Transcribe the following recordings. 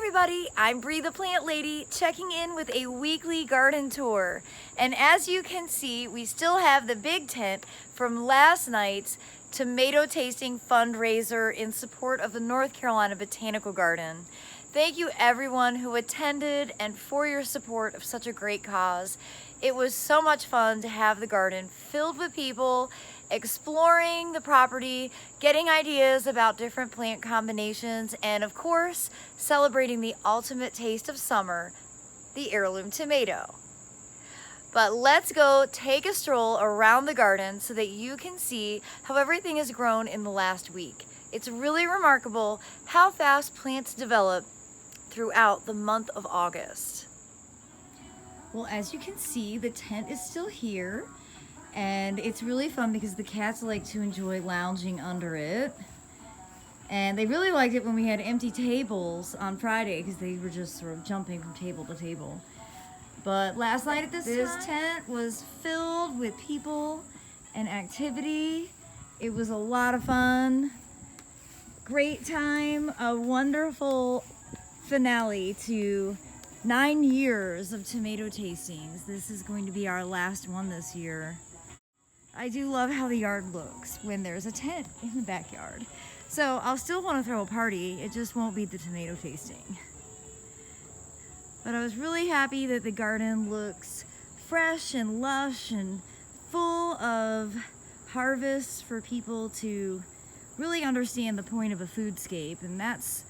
everybody, I'm Bree the Plant Lady, checking in with a weekly garden tour. And as you can see, we still have the big tent from last night's tomato tasting fundraiser in support of the North Carolina Botanical Garden. Thank you everyone who attended and for your support of such a great cause. It was so much fun to have the garden filled with people exploring the property, getting ideas about different plant combinations, and of course, celebrating the ultimate taste of summer, the heirloom tomato. But let's go take a stroll around the garden so that you can see how everything has grown in the last week. It's really remarkable how fast plants develop throughout the month of August. Well, as you can see, the tent is still here. And it's really fun because the cats like to enjoy lounging under it. And they really liked it when we had empty tables on Friday because they were just sort of jumping from table to table. But last night at this tent was filled with people and activity. It was a lot of fun. Great time, a wonderful finale to 9 years of tomato tastings. This is going to be our last one this year. I do love how the yard looks when there's a tent in the backyard. So I'll still want to throw a party, it just won't be the tomato tasting. But I was really happy that the garden looks fresh and lush and full of harvests for people to really understand the point of a foodscape. And that's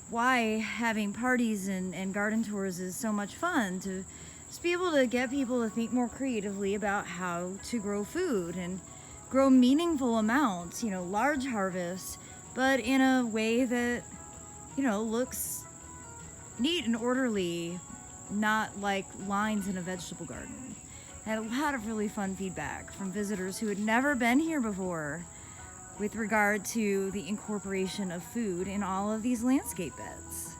why having parties and garden tours is so much fun, to just be able to get people to think more creatively about how to grow food and grow meaningful amounts, large harvests, but in a way that, looks neat and orderly, not like lines in a vegetable garden. I had a lot of really fun feedback from visitors who had never been here before with regard to the incorporation of food in all of these landscape beds.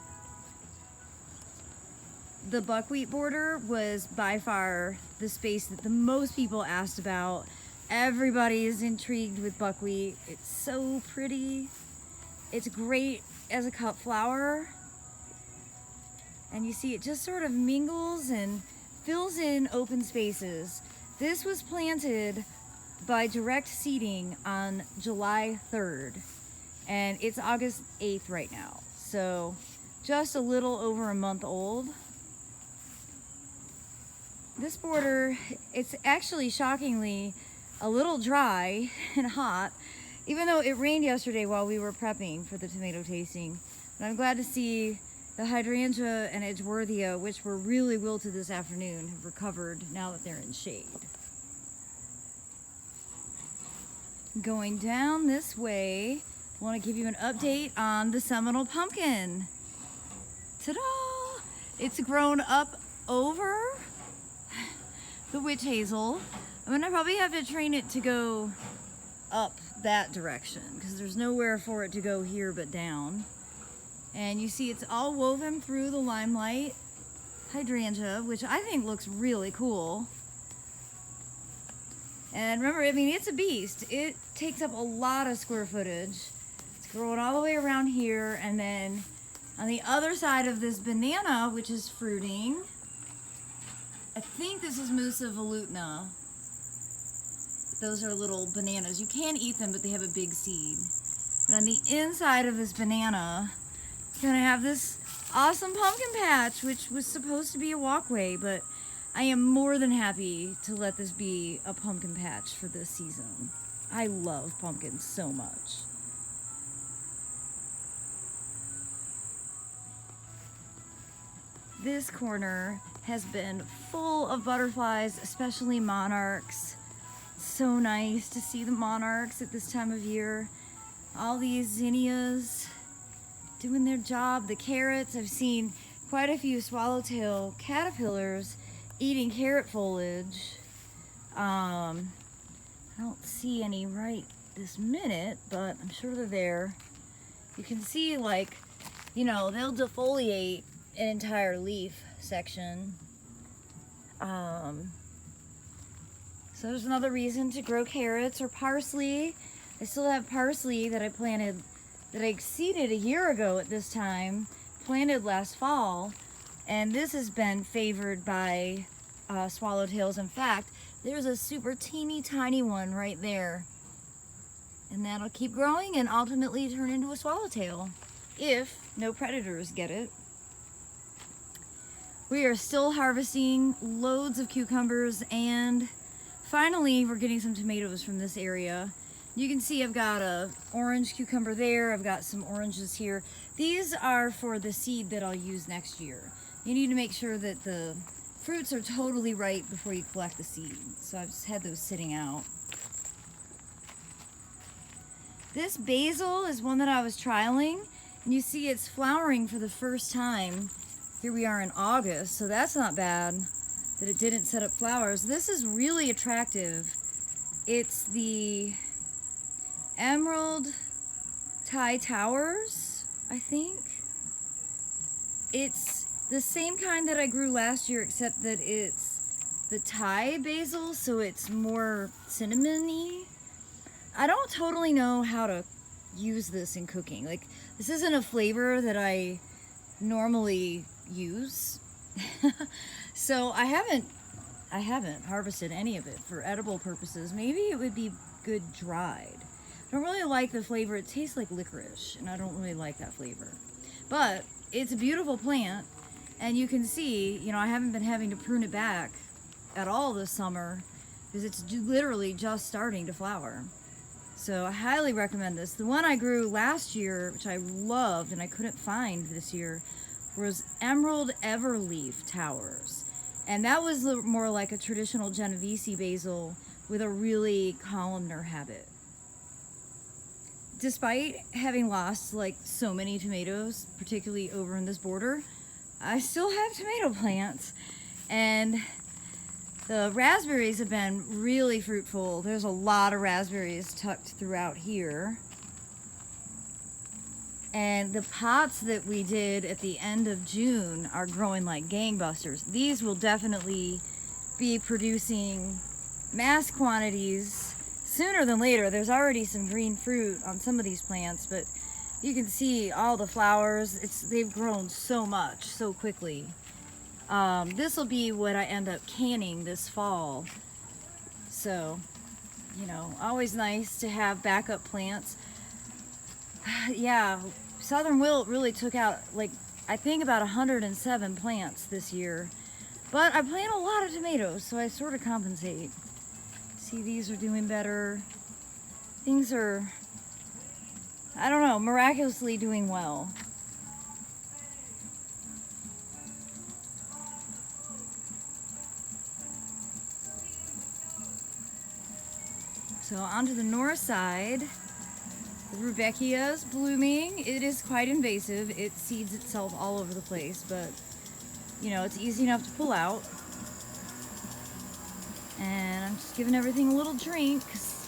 The buckwheat border was by far the space that the most people asked about. Everybody is intrigued with buckwheat. It's so pretty. It's great as a cut flower. And you see it just sort of mingles and fills in open spaces. This was planted by direct seeding on July 3rd. And it's August 8th right now. So just a little over a month old. This border, it's actually shockingly a little dry and hot, even though it rained yesterday while we were prepping for the tomato tasting. But I'm glad to see the hydrangea and edgeworthia, which were really wilted this afternoon, have recovered now that they're in shade. Going down this way, I want to give you an update on the Seminole pumpkin. Ta-da! It's grown up over the witch hazel. I'm gonna probably have to train it to go up that direction because there's nowhere for it to go here but down. And you see it's all woven through the limelight hydrangea, which I think looks really cool. And remember, it's a beast. It takes up a lot of square footage. It's growing all the way around here, and then on the other side of this banana, which is fruiting, I think this is Musa volutna. Those are little bananas. You can eat them, but they have a big seed. But on the inside of this banana, you're gonna have this awesome pumpkin patch, which was supposed to be a walkway, but I am more than happy to let this be a pumpkin patch for this season. I love pumpkins so much. This corner has been full of butterflies, especially monarchs. So nice to see the monarchs at this time of year. All these zinnias doing their job. The carrots, I've seen quite a few swallowtail caterpillars eating carrot foliage. I don't see any right this minute, but I'm sure they're there. You can see, they'll defoliate an entire leaf section. So there's another reason to grow carrots or parsley. I still have parsley that I planted that I seeded a year ago at this time planted last fall, and this has been favored by swallowtails. In fact, there's a super teeny tiny one right there, and that'll keep growing and ultimately turn into a swallowtail if no predators get it. We are still harvesting loads of cucumbers, and finally we're getting some tomatoes from this area. You can see I've got a orange cucumber there. I've got some oranges here. These are for the seed that I'll use next year. You need to make sure that the fruits are totally ripe before you collect the seed. So I've just had those sitting out. This basil is one that I was trialing, and you see it's flowering for the first time. Here we are in August, so that's not bad that it didn't set up flowers. This is really attractive. It's the Emerald Thai Towers, I think. It's the same kind that I grew last year, except that it's the Thai basil, so it's more cinnamony. I don't totally know how to use this in cooking. Like, this isn't a flavor that I normally use. So I haven't harvested any of it for edible purposes. Maybe it would be good dried. I don't really like the flavor. It tastes like licorice, and I don't really like that flavor. But it's a beautiful plant, and you can see, you know, I haven't been having to prune it back at all this summer because it's literally just starting to flower. So I highly recommend this. The one I grew last year, which I loved and I couldn't find this year, was Emerald Everleaf Towers. And that was more like a traditional Genovese basil with a really columnar habit. Despite having lost like so many tomatoes, particularly over in this border, I still have tomato plants. And the raspberries have been really fruitful. There's a lot of raspberries tucked throughout here. And the pots that we did at the end of June are growing like gangbusters. These will definitely be producing mass quantities sooner than later. There's already some green fruit on some of these plants, but you can see all the flowers. They've grown so much, so quickly. This will be what I end up canning this fall. So, you know, always nice to have backup plants. Yeah, Southern Wilt really took out, like, I think about 107 plants this year. But I plant a lot of tomatoes, so I sort of compensate. See, these are doing better. Things are, I don't know, miraculously doing well. So onto the north side. The Rudbeckia is blooming. It is quite invasive. It seeds itself all over the place, but you know, it's easy enough to pull out. And I'm just giving everything a little drink because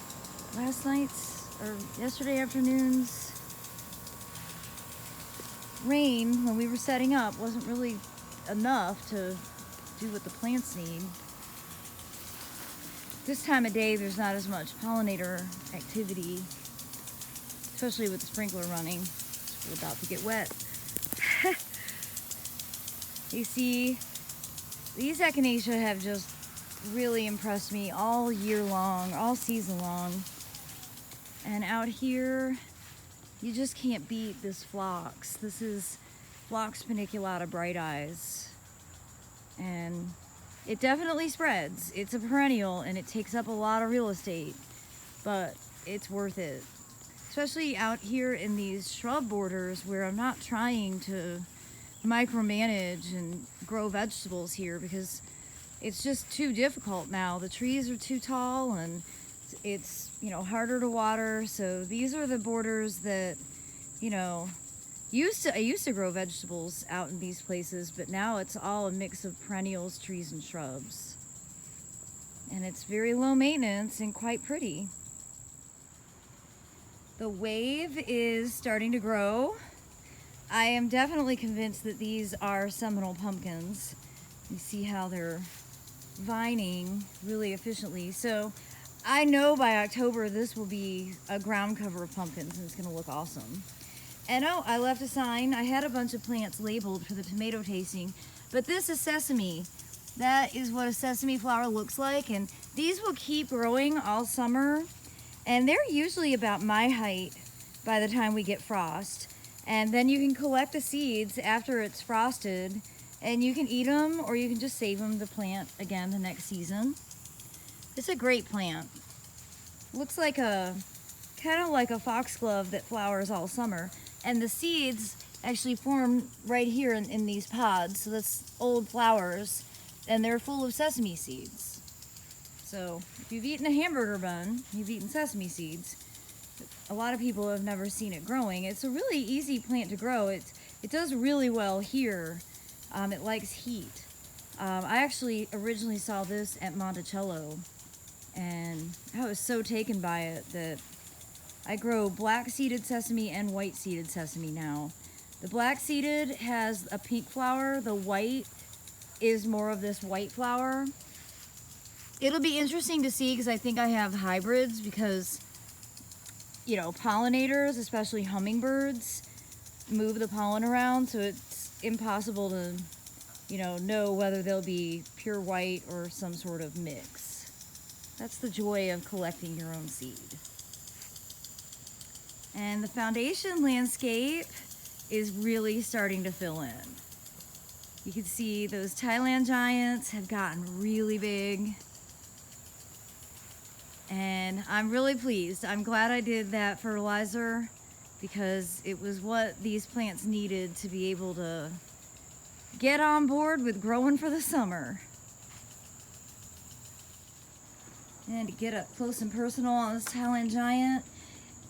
last night's or yesterday afternoon's rain when we were setting up wasn't really enough to do what the plants need. This time of day there's not as much pollinator activity, especially with the sprinkler running. We're about to get wet. You see, these echinacea have just really impressed me all year long, all season long. And out here, you just can't beat this phlox. This is Phlox paniculata bright eyes. And it definitely spreads. It's a perennial and it takes up a lot of real estate, but it's worth it. Especially out here in these shrub borders where I'm not trying to micromanage and grow vegetables here because it's just too difficult now. The trees are too tall and it's, you know, harder to water. So these are the borders that, you know, I used to grow vegetables out in these places, but now it's all a mix of perennials, trees, and shrubs. And it's very low maintenance and quite pretty. The wave is starting to grow. I am definitely convinced that these are Seminole pumpkins. You see how they're vining really efficiently. So I know by October this will be a ground cover of pumpkins and it's going to look awesome. And oh, I left a sign. I had a bunch of plants labeled for the tomato tasting, but this is sesame. That is what a sesame flower looks like, and these will keep growing all summer, and they're usually about my height by the time we get frost. And then you can collect the seeds after it's frosted, and you can eat them, or you can just save them to plant again the next season. It's a great plant. Looks like kind of like a foxglove that flowers all summer. And the seeds actually form right here in these pods. So that's old flowers, and they're full of sesame seeds. So if you've eaten a hamburger bun, you've eaten sesame seeds. A lot of people have never seen it growing. It's a really easy plant to grow. It does really well here. It likes heat. I actually originally saw this at Monticello, and I was so taken by it that I grow black-seeded sesame and white-seeded sesame now. The black-seeded has a pink flower. The white is more of this white flower. It'll be interesting to see because I think I have hybrids because, you know, pollinators, especially hummingbirds, move the pollen around, so it's impossible to, you know whether they'll be pure white or some sort of mix. That's the joy of collecting your own seed. And the foundation landscape is really starting to fill in. You can see those Thailand giants have gotten really big. And I'm really pleased. I'm glad I did that fertilizer because it was what these plants needed to be able to get on board with growing for the summer. And to get up close and personal on this Thailand giant,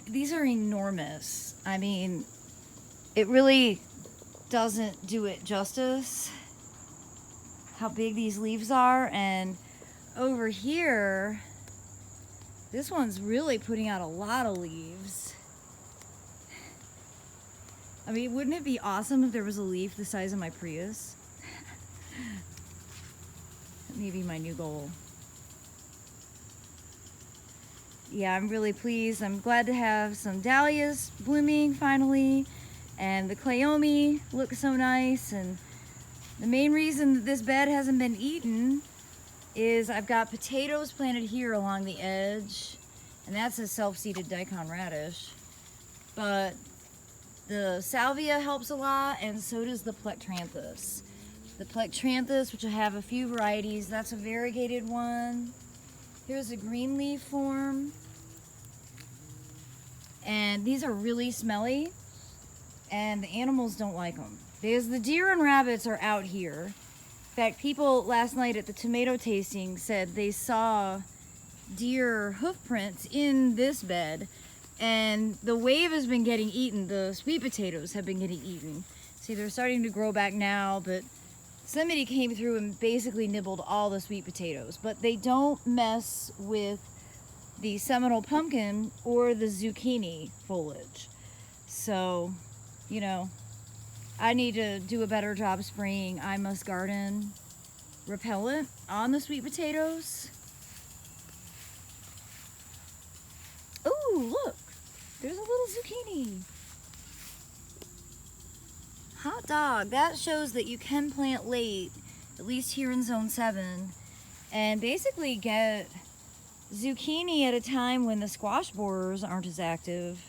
these are enormous. I mean, it really doesn't do it justice how big these leaves are. And over here, this one's really putting out a lot of leaves. I mean, wouldn't it be awesome if there was a leaf the size of my Prius? That may be my new goal. Yeah, I'm really pleased. I'm glad to have some dahlias blooming finally, and the cleome looks so nice. And the main reason that this bed hasn't been eaten is I've got potatoes planted here along the edge, and that's a self-seeded daikon radish. But the salvia helps a lot, and so does the plectranthus. The plectranthus, which I have a few varieties, that's a variegated one. Here's a green leaf form. And these are really smelly, and the animals don't like them because the deer and rabbits are out here. In fact, people last night at the tomato tasting said they saw deer hoof prints in this bed, and the wave has been getting eaten. The sweet potatoes have been getting eaten. See, they're starting to grow back now, but somebody came through and basically nibbled all the sweet potatoes. But they don't mess with the Seminole pumpkin or the zucchini foliage. So, you know, I need to do a better job spraying I Must Garden repellent on the sweet potatoes. Ooh, look, there's a little zucchini. Hot dog. That shows that you can plant late, at least here in Zone 7, and basically get zucchini at a time when the squash borers aren't as active.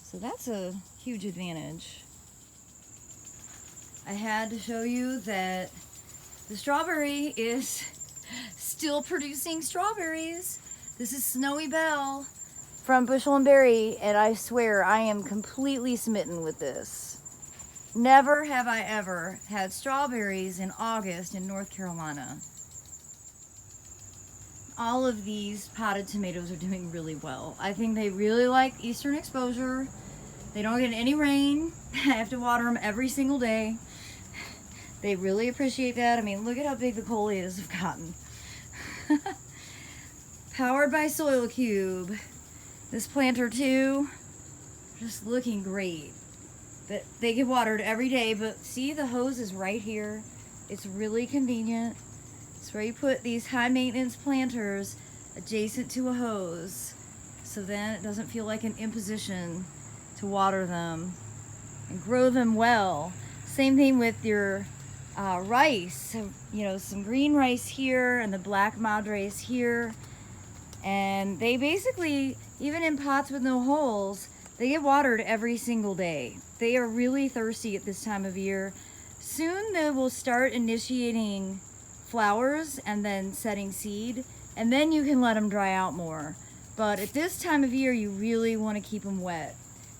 So that's a huge advantage. I had to show you that the strawberry is still producing strawberries. This is Snowy Belle from Bushel and Berry, and I swear I am completely smitten with this. Never have I ever had strawberries in August in North Carolina. All of these potted tomatoes are doing really well. I think they really like eastern exposure. They don't get any rain. I have to water them every single day. They really appreciate that. I mean, look at how big the coleus have gotten. Powered by Soil Cube. This planter too, just looking great. But they get watered every day, but see, the hose is right here. It's really convenient. It's where you put these high maintenance planters adjacent to a hose, so then it doesn't feel like an imposition to water them and grow them well. Same thing with your rice. You know, some green rice here and the black madres here. And they basically, even in pots with no holes, they get watered every single day. They are really thirsty at this time of year. Soon they will start initiating flowers and then setting seed, and then you can let them dry out more. But at this time of year, you really want to keep them wet.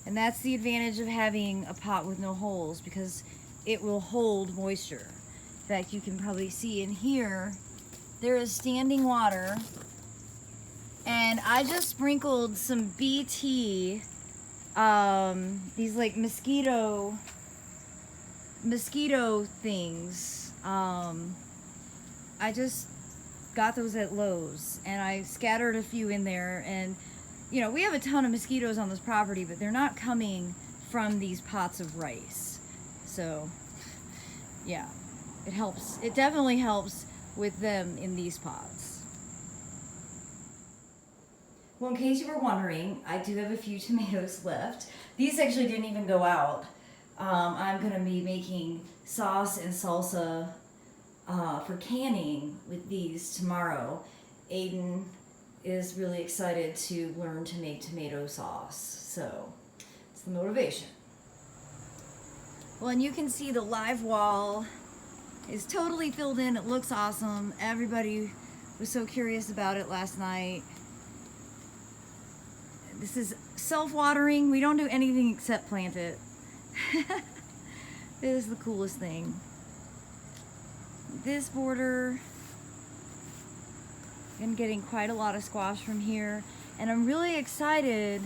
And that's the advantage of having a pot with no holes, because it will hold moisture. In fact, you can probably see in here, there is standing water. And I just sprinkled some BT, these like mosquito things. I just got those at Lowe's, and I scattered a few in there. And you know, we have a ton of mosquitoes on this property, but they're not coming from these pots of rice. So yeah, it helps. It definitely helps with them in these pots. Well, in case you were wondering, I do have a few tomatoes left. These actually didn't even go out. I'm going to be making sauce and salsa for canning with these tomorrow. Aiden is really excited to learn to make tomato sauce, so it's the motivation. Well, and you can see the live wall is totally filled in. It looks awesome. Everybody was so curious about it last night. This is self-watering. We don't do anything except plant it. This is the coolest thing. This border, I'm getting quite a lot of squash from here, and I'm really excited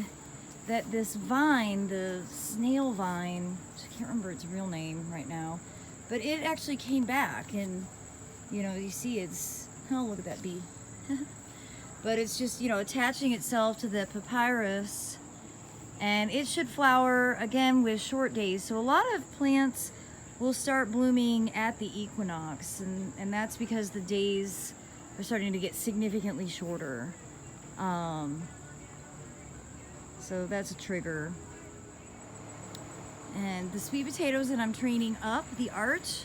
that this vine, the snail vine, I can't remember its real name right now, but it actually came back, and you know, you see it's, oh, look at that bee. But it's just, you know, attaching itself to the papyrus, and it should flower again with short days. So a lot of plants will start blooming at the equinox, and that's because the days are starting to get significantly shorter. So that's a trigger. And the sweet potatoes that I'm training up, the arch,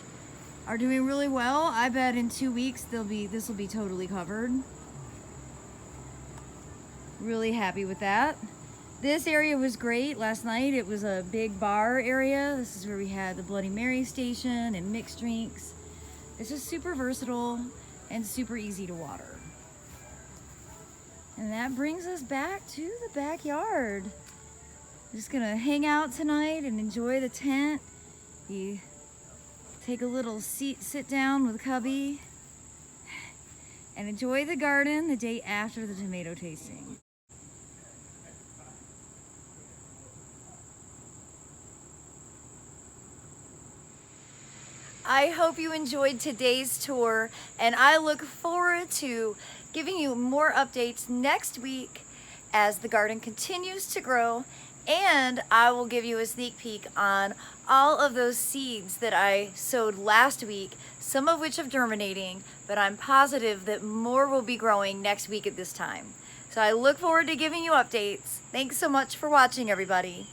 are doing really well. I bet in 2 weeks this will be totally covered. Really happy with that. This area was great last night. It was a big bar area. This is where we had the Bloody Mary station and mixed drinks. It's just super versatile and super easy to water. And that brings us back to the backyard. Just gonna hang out tonight and enjoy the tent. You take a little sit down with Cubby and enjoy the garden the day after the tomato tasting. I hope you enjoyed today's tour, and I look forward to giving you more updates next week as the garden continues to grow, and I will give you a sneak peek on all of those seeds that I sowed last week, some of which are germinating, but I'm positive that more will be growing next week at this time. So I look forward to giving you updates. Thanks so much for watching, everybody.